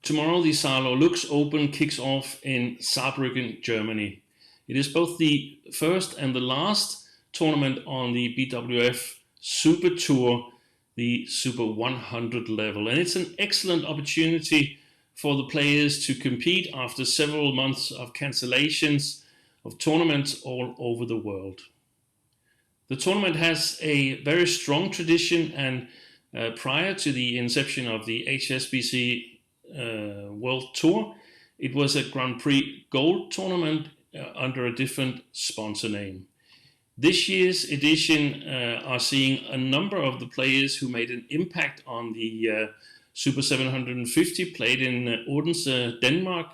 Tomorrow, the SaarLorLux Open kicks off in Saarbrücken, Germany. It is both the first and the last tournament on the BWF Super Tour, the Super 100 level. And it's an excellent opportunity for the players to compete after several months of cancellations of tournaments all over the world. The tournament has a very strong tradition, and prior to the inception of the HSBC World Tour, it was a Grand Prix Gold tournament under a different sponsor name. This year's edition are seeing a number of the players who made an impact on the Super 750 played in Odense, Denmark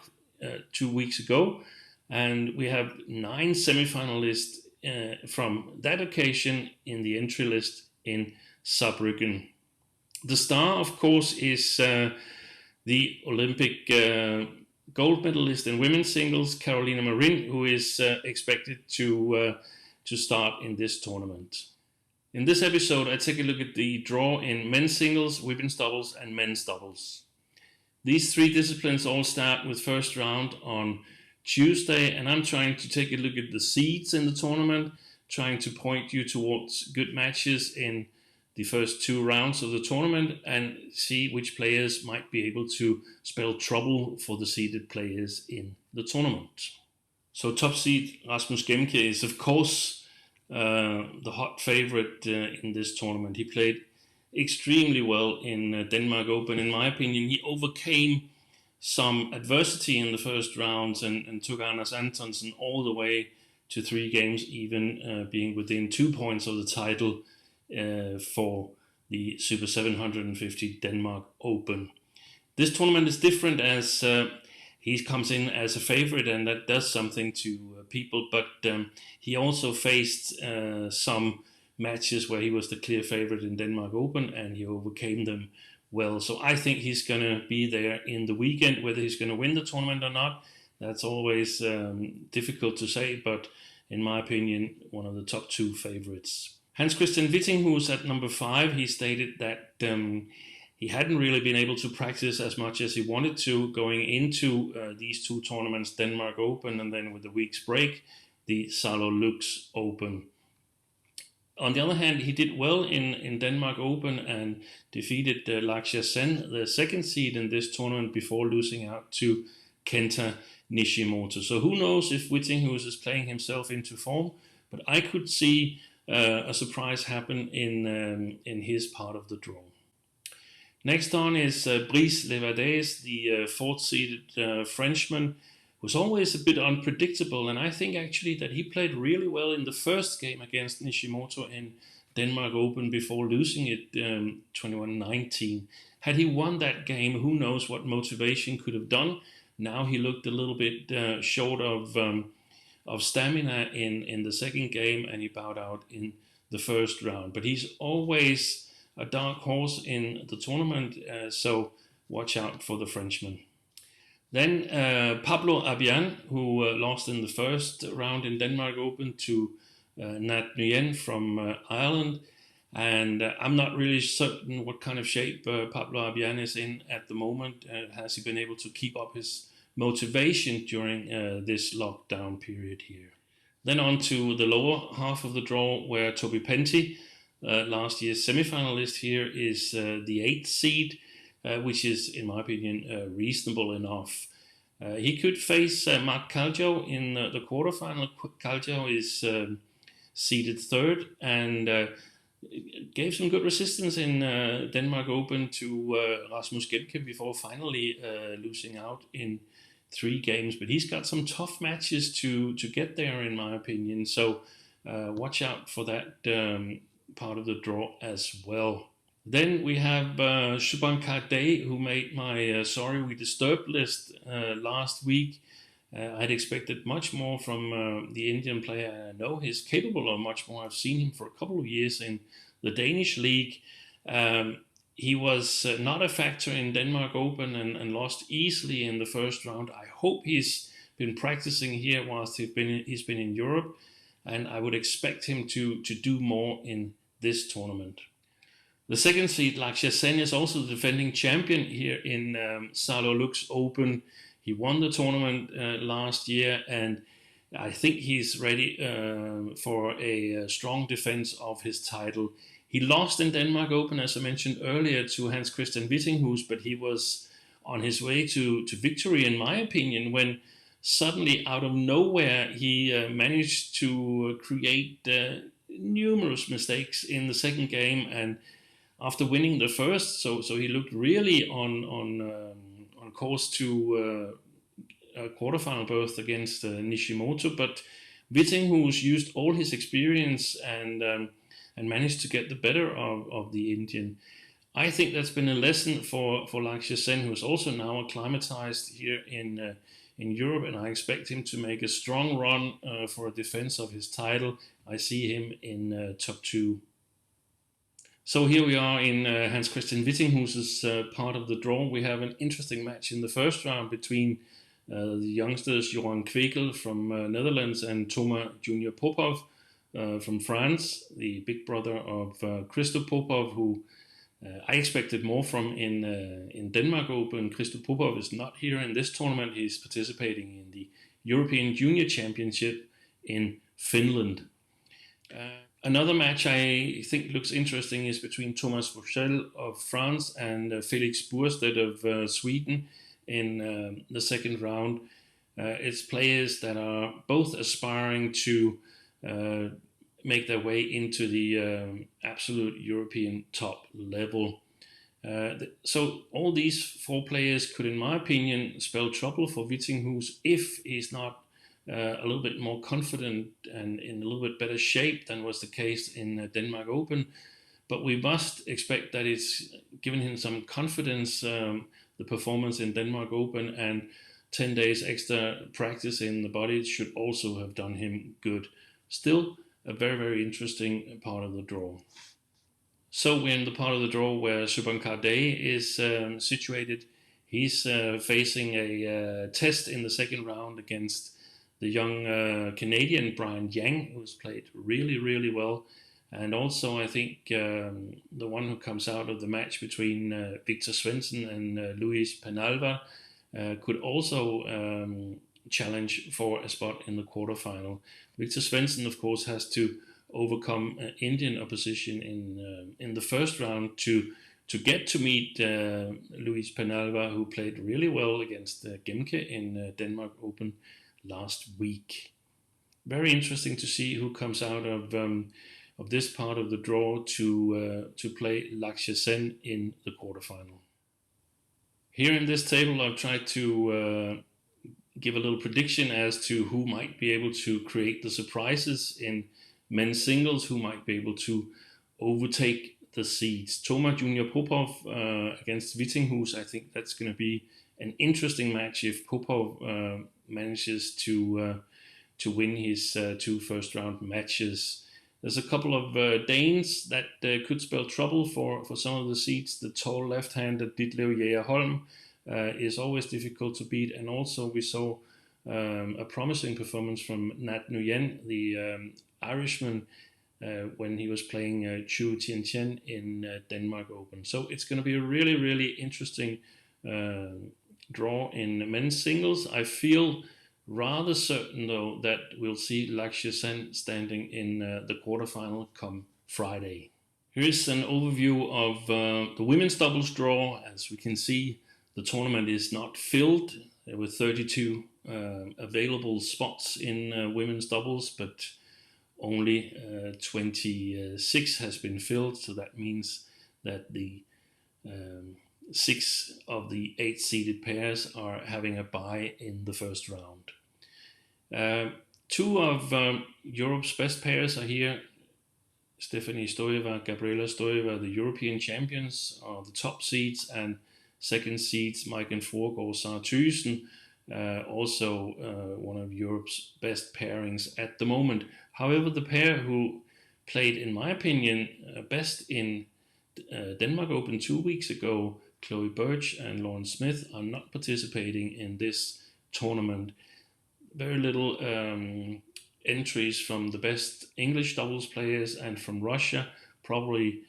2 weeks ago, and we have 9 semifinalists from that occasion in the entry list in Saarbrücken. The star, of course, is the Olympic gold medalist in women's singles, Carolina Marin, who is expected to start in this tournament. In this episode, I take a look at the draw in men's singles, women's doubles, and men's doubles. These 3 disciplines all start with first round on Tuesday, and I'm trying to take a look at the seeds in the tournament, trying to point you towards good matches in the first 2 rounds of the tournament and see which players might be able to spell trouble for the seeded players in the tournament. So top seed Rasmus Gemke is, of course, the hot favorite in this tournament. He played extremely well in Denmark Open. In my opinion, he overcame some adversity in the first rounds and took Anders Antonsen all the way to 3 games, even being within 2 points of the title for the Super 750 Denmark Open. This tournament is different as he comes in as a favorite, and that does something to people, but he also faced some matches where he was the clear favorite in Denmark Open, and he overcame them well. So I think he's going to be there in the weekend. Whether he's going to win the tournament or not, that's always difficult to say, but in my opinion, one of the top 2 favorites. Hans Christian Witting, who's at number 5, he stated that he hadn't really been able to practice as much as he wanted to going into these 2 tournaments, Denmark Open and then with a week's break, the SaarLorLux Open. On the other hand, he did well in Denmark Open and defeated Lakshya Sen, the second seed in this tournament, before losing out to Kenta Nishimoto. So who knows if Witting, who is playing himself into form, but I could see a surprise happen in his part of the draw. Next on is Brice Levadès, the 4th-seeded Frenchman, who's always a bit unpredictable, and I think actually that he played really well in the first game against Nishimoto in Denmark Open before losing it 21-19. Had he won that game, who knows what motivation could have done. Now he looked a little bit short of stamina in the second game, and he bowed out in the first round. But he's always a dark horse in the tournament, so watch out for the Frenchman. Then Pablo Abian, who lost in the first round in Denmark Open to Nat Nguyen from Ireland. And I'm not really certain what kind of shape Pablo Abian is in at the moment. Has he been able to keep up his motivation during this lockdown period here? Then on to the lower half of the draw, where Toby Penty, last year's semi-finalist here, is the 8th seed, which is, in my opinion, reasonable enough. He could face Mark Kaljo in the quarterfinal. Kaljo is seeded 3rd and gave some good resistance in Denmark Open to Rasmus Gemke before finally losing out in 3 games. But he's got some tough matches to get there, in my opinion. So watch out for that part of the draw as well. Then we have Shubhankar Dey, who made my Sorry We Disturbed list last week. I'd expected much more from the Indian player. I know he's capable of much more. I've seen him for a couple of years in the Danish league. He was not a factor in Denmark Open and lost easily in the first round. I hope he's been practicing here whilst he's been in Europe, and I would expect him to do more in this tournament. The second seed, Lakshya Sen, is also the defending champion here in SaarLorLux Open. He won the tournament last year, and I think he's ready for a strong defense of his title. He lost in Denmark Open, as I mentioned earlier, to Hans Christian Wittinghus, but he was on his way to victory, in my opinion, when suddenly out of nowhere he managed to create numerous mistakes in the second game, and after winning the first, so he looked really on course to a quarterfinal berth against Nishimoto. But Wittinghus used all his experience and managed to get the better of the Indian. I think that's been a lesson for Lakshya Sen, who's also now acclimatized here in Europe, and I expect him to make a strong run for a defense of his title. I see him in top 2. So here we are in Hans Christian Wittinghus's part of the draw. We have an interesting match in the first round between the youngsters Joran Kwekel from Netherlands and Thomas Junior Popov from France, the big brother of Christo Popov, who I expected more from in Denmark Open. Christo Popov is not here in this tournament. He's participating in the European Junior Championship in Finland. Another match I think looks interesting is between Thomas Vauchel of France and Felix Burstedt of Sweden in the second round. It's players that are both aspiring to make their way into the absolute European top level. So all these 4 players could, in my opinion, spell trouble for Wittinghus if he's not a little bit more confident and in a little bit better shape than was the case in Denmark Open. But we must expect that it's given him some confidence, the performance in Denmark Open, and 10 days extra practice in the body should also have done him good. Still, a very, very interesting part of the draw. So we're in the part of the draw where Shubhankar Day is situated. He's facing a test in the second round against the young Canadian Brian Yang, who's played really, really well. And also, I think the one who comes out of the match between Victor Svensson and Luis Penalva could also challenge for a spot in the quarterfinal. Victor Svensson, of course, has to overcome Indian opposition in the first round to get to meet Luis Penalva, who played really well against Gemke in Denmark Open last week. Very interesting to see who comes out of this part of the draw to play Lakshya Sen in the quarterfinal. Here in this table, I've tried to give a little prediction as to who might be able to create the surprises in men's singles, who might be able to overtake the seeds. Thomas Junior Popov against Wittinghus, I think that's going to be an interesting match if Popov manages to win his 2 first-round matches. There's a couple of Danes that could spell trouble for some of the seeds. The tall left-handed Ditlev Jægerholm is always difficult to beat, and also we saw a promising performance from Nat Nguyen, the Irishman, when he was playing Chu Tien in Denmark Open. So it's going to be a really, really interesting draw in men's singles. I feel rather certain, though, that we'll see Lakshya Sen standing in the quarterfinal come Friday. Here's an overview of the women's doubles draw. As we can see, the tournament is not filled with 32 available spots in women's doubles, but only 26 has been filled. So that means that the 6 of the 8 seeded pairs are having a bye in the first round. 2 of Europe's best pairs are here. Stephanie Stoeva, Gabriela Stoeva, the European champions, are the top seeds, and second seeds Maiken Forgaard, Sara Thyssen, also one of Europe's best pairings at the moment. However, the pair who played, in my opinion, best in Denmark Open 2 weeks ago, Chloe Birch and Lauren Smith, are not participating in this tournament. Very little entries from the best English doubles players and from Russia, probably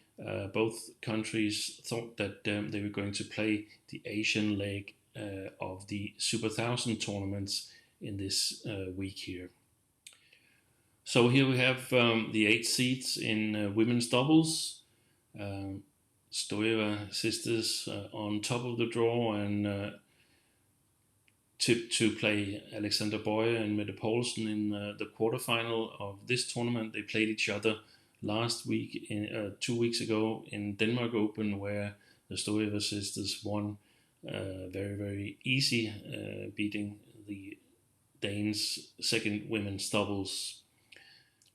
Both countries thought that they were going to play the Asian leg of the Super 1000 tournaments in this week here. So here we have the 8 seeds in women's doubles. Stoeva sisters on top of the draw, and tipped to play Alexander Boye and Mette Poulsen in the quarterfinal of this tournament. They played each other last week, 2 weeks ago, in Denmark Open, where the Stoeva sisters won very, very easy, beating the Danes' second women's doubles.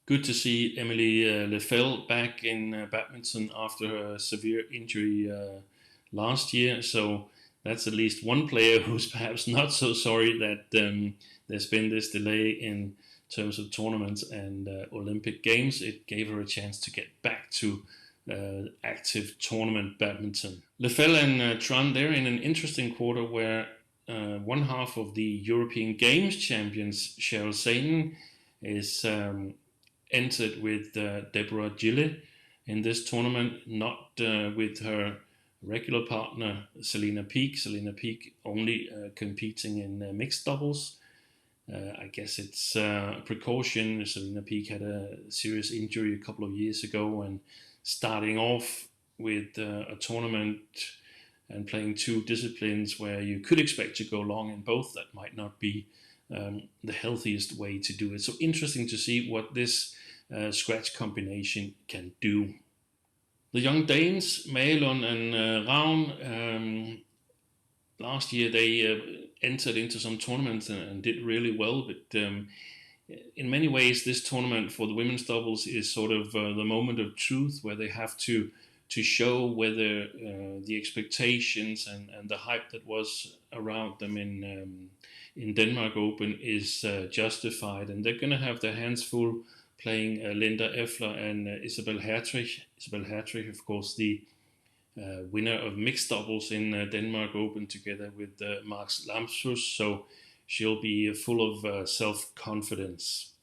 Good to see Emily Lefel back in badminton after her severe injury last year. So that's at least one player who's perhaps not so sorry that there's been this delay in terms of tournaments and Olympic Games. It gave her a chance to get back to active tournament badminton. Lefel and Tran, they're in an interesting quarter where one half of the European Games champions, Cheryl Sainen, is entered with Deborah Gille in this tournament, not with her regular partner Selena Peak. Selena Peak only competing in mixed doubles. I guess it's a precaution. Selena Peak had a serious injury a couple of years ago, and starting off with a tournament and playing 2 disciplines where you could expect to go long in both, that might not be the healthiest way to do it. So interesting to see what this scratch combination can do. The young Danes, Maelon and Ravn, last year they entered into some tournaments and did really well, but in many ways this tournament for the women's doubles is sort of the moment of truth, where they have to show whether the expectations and the hype that was around them in Denmark Open is justified, and they're going to have their hands full playing Linda Effler and Isabel Hertrich. Isabel Hertrich, of course, the winner of mixed doubles in Denmark Open together with Max Lamsus, so she'll be full of self-confidence.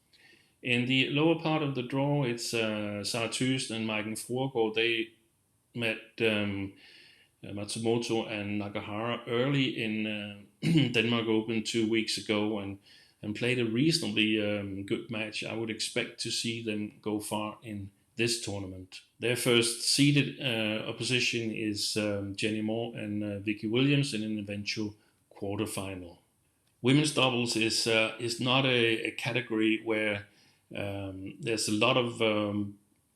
In the lower part of the draw, it's Sara Thyssen and Maiken Fruergaard. They met Matsumoto and Nakahara early in Denmark Open 2 weeks ago and played a reasonably good match. I would expect to see them go far in this tournament. Their first seeded opposition is Jenny Moore and Vicky Williams in an eventual quarterfinal. Women's doubles is not a category where there's a lot of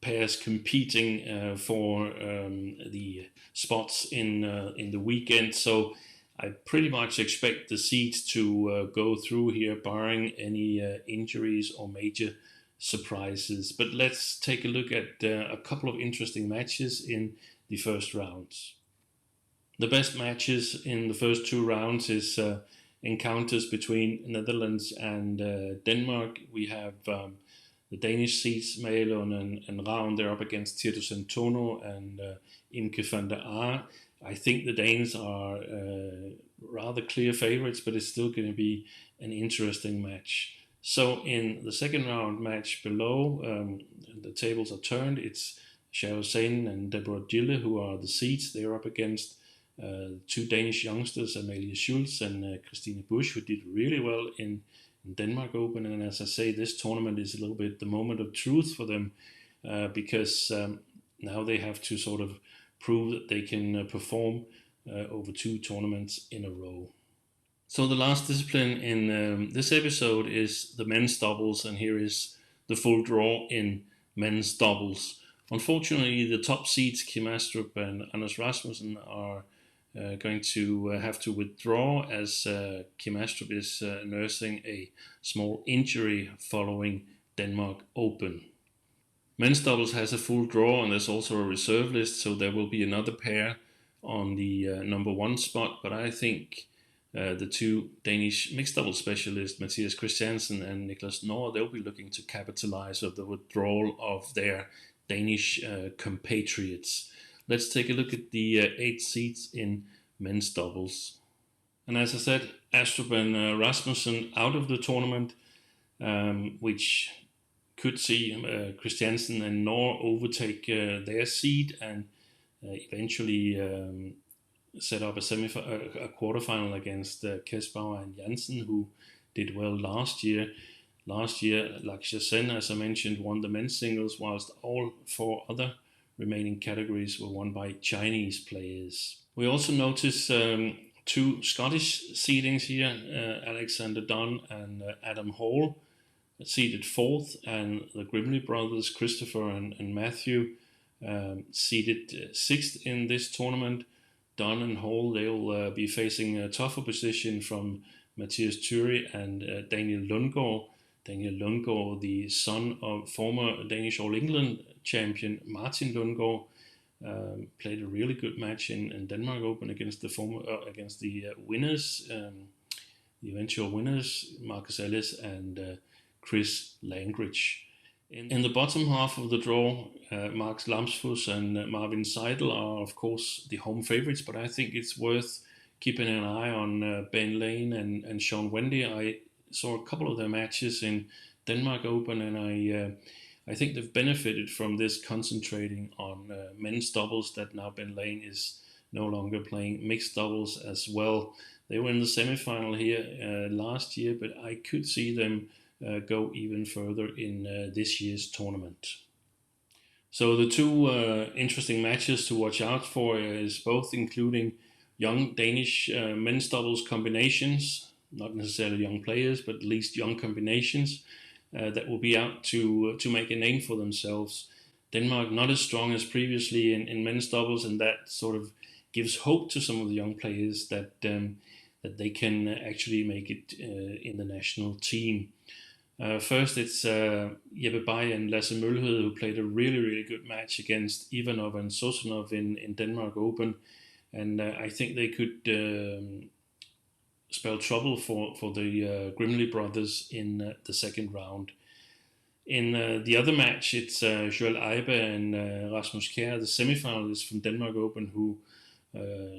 pairs competing for the spots in the weekend, so I pretty much expect the seeds to go through here, barring any injuries or major surprises. But let's take a look at a couple of interesting matches in the first rounds. The best matches in the first 2 rounds is encounters between Netherlands and Denmark. We have the Danish seeds, Maelon and Ravn. They're up against Tirto Santono and Imke van der Aar. I think the Danes are rather clear favorites, but it's still going to be an interesting match. So in the second round match below, the tables are turned. It's Cheryl Sainen and Deborah Gille who are the seeds. They're up against 2 Danish youngsters, Amalie Schulz and Christine Busch, who did really well in Denmark Open. And as I say, this tournament is a little bit the moment of truth for them because now they have to sort of prove that they can perform over 2 tournaments in a row. So the last discipline in this episode is the men's doubles, and here is the full draw in men's doubles. Unfortunately, the top seeds, Kim Astrup and Anders Rasmussen, are going to have to withdraw as Kim Astrup is nursing a small injury following Denmark Open. Men's doubles has a full draw, and there's also a reserve list, so there will be another pair on the number 1 spot. But I think the 2 Danish mixed doubles specialists, Mathias Christiansen and Niklas Nohr, they'll be looking to capitalize on the withdrawal of their Danish compatriots. Let's take a look at the 8 seeds in men's doubles. And as I said, Astrup and Rasmussen out of the tournament, which could see Christiansen and Nor overtake their seed and eventually set up a quarterfinal against Kesbauer and Jansen, who did well last year. Last year, Lakshya Sen, as I mentioned, won the men's singles, whilst all 4 other remaining categories were won by Chinese players. We also notice 2 Scottish seedings here, Alexander Dunn and Adam Hall, seeded 4th, and the Grimley brothers, Christopher and Matthew, seeded 6th in this tournament. Dunn and Hall, they'll be facing a tougher position from Mathias Thury and Daniel Lundgaard. Daniel Lundgaard, the son of former Danish All England champion Martin Lundgaard, played a really good match in Denmark Open against the winners, the eventual winners, Marcus Ellis and Chris Langridge. In the bottom half of the draw, Max Lamsfus and Marvin Seidel are of course the home favorites, but I think it's worth keeping an eye on Ben Lane and Sean Wendy. I saw a couple of their matches in Denmark Open, and I think they've benefited from this, concentrating on men's doubles, that now Ben Lane is no longer playing mixed doubles as well. They were in the semi-final here last year, but I could see them go even further in this year's tournament. So the 2 interesting matches to watch out for is both including young Danish men's doubles combinations, not necessarily young players, but at least young combinations that will be out to make a name for themselves. Denmark not as strong as previously in men's doubles, and that sort of gives hope to some of the young players that they can actually make it in the national team. First, it's Jeppe Bay and Lasse Mølhed, who played a really good match against Ivanov and Sosunov in Denmark Open, and I think they could spell trouble for the Grimley brothers in the second round. In the other match, it's Joel Eibe and Rasmus Kjær, the semifinalists from Denmark Open, who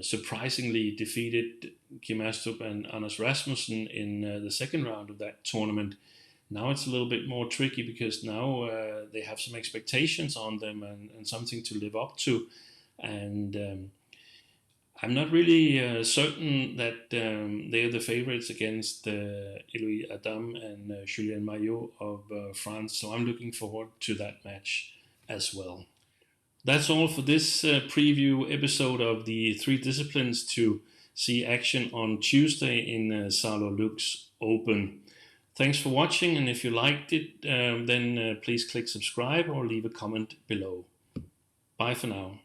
surprisingly defeated Kim Astrup and Anders Rasmussen in the second round of that tournament. Now it's a little bit more tricky because now they have some expectations on them and something to live up to. And I'm not really certain that they are the favorites against Eloy Adam and Julien Maillot of France. So I'm looking forward to that match as well. That's all for this preview episode of the 3 disciplines to see action on Tuesday in SaarLorLux Open. Thanks for watching, and if you liked it, then please click subscribe or leave a comment below. Bye for now.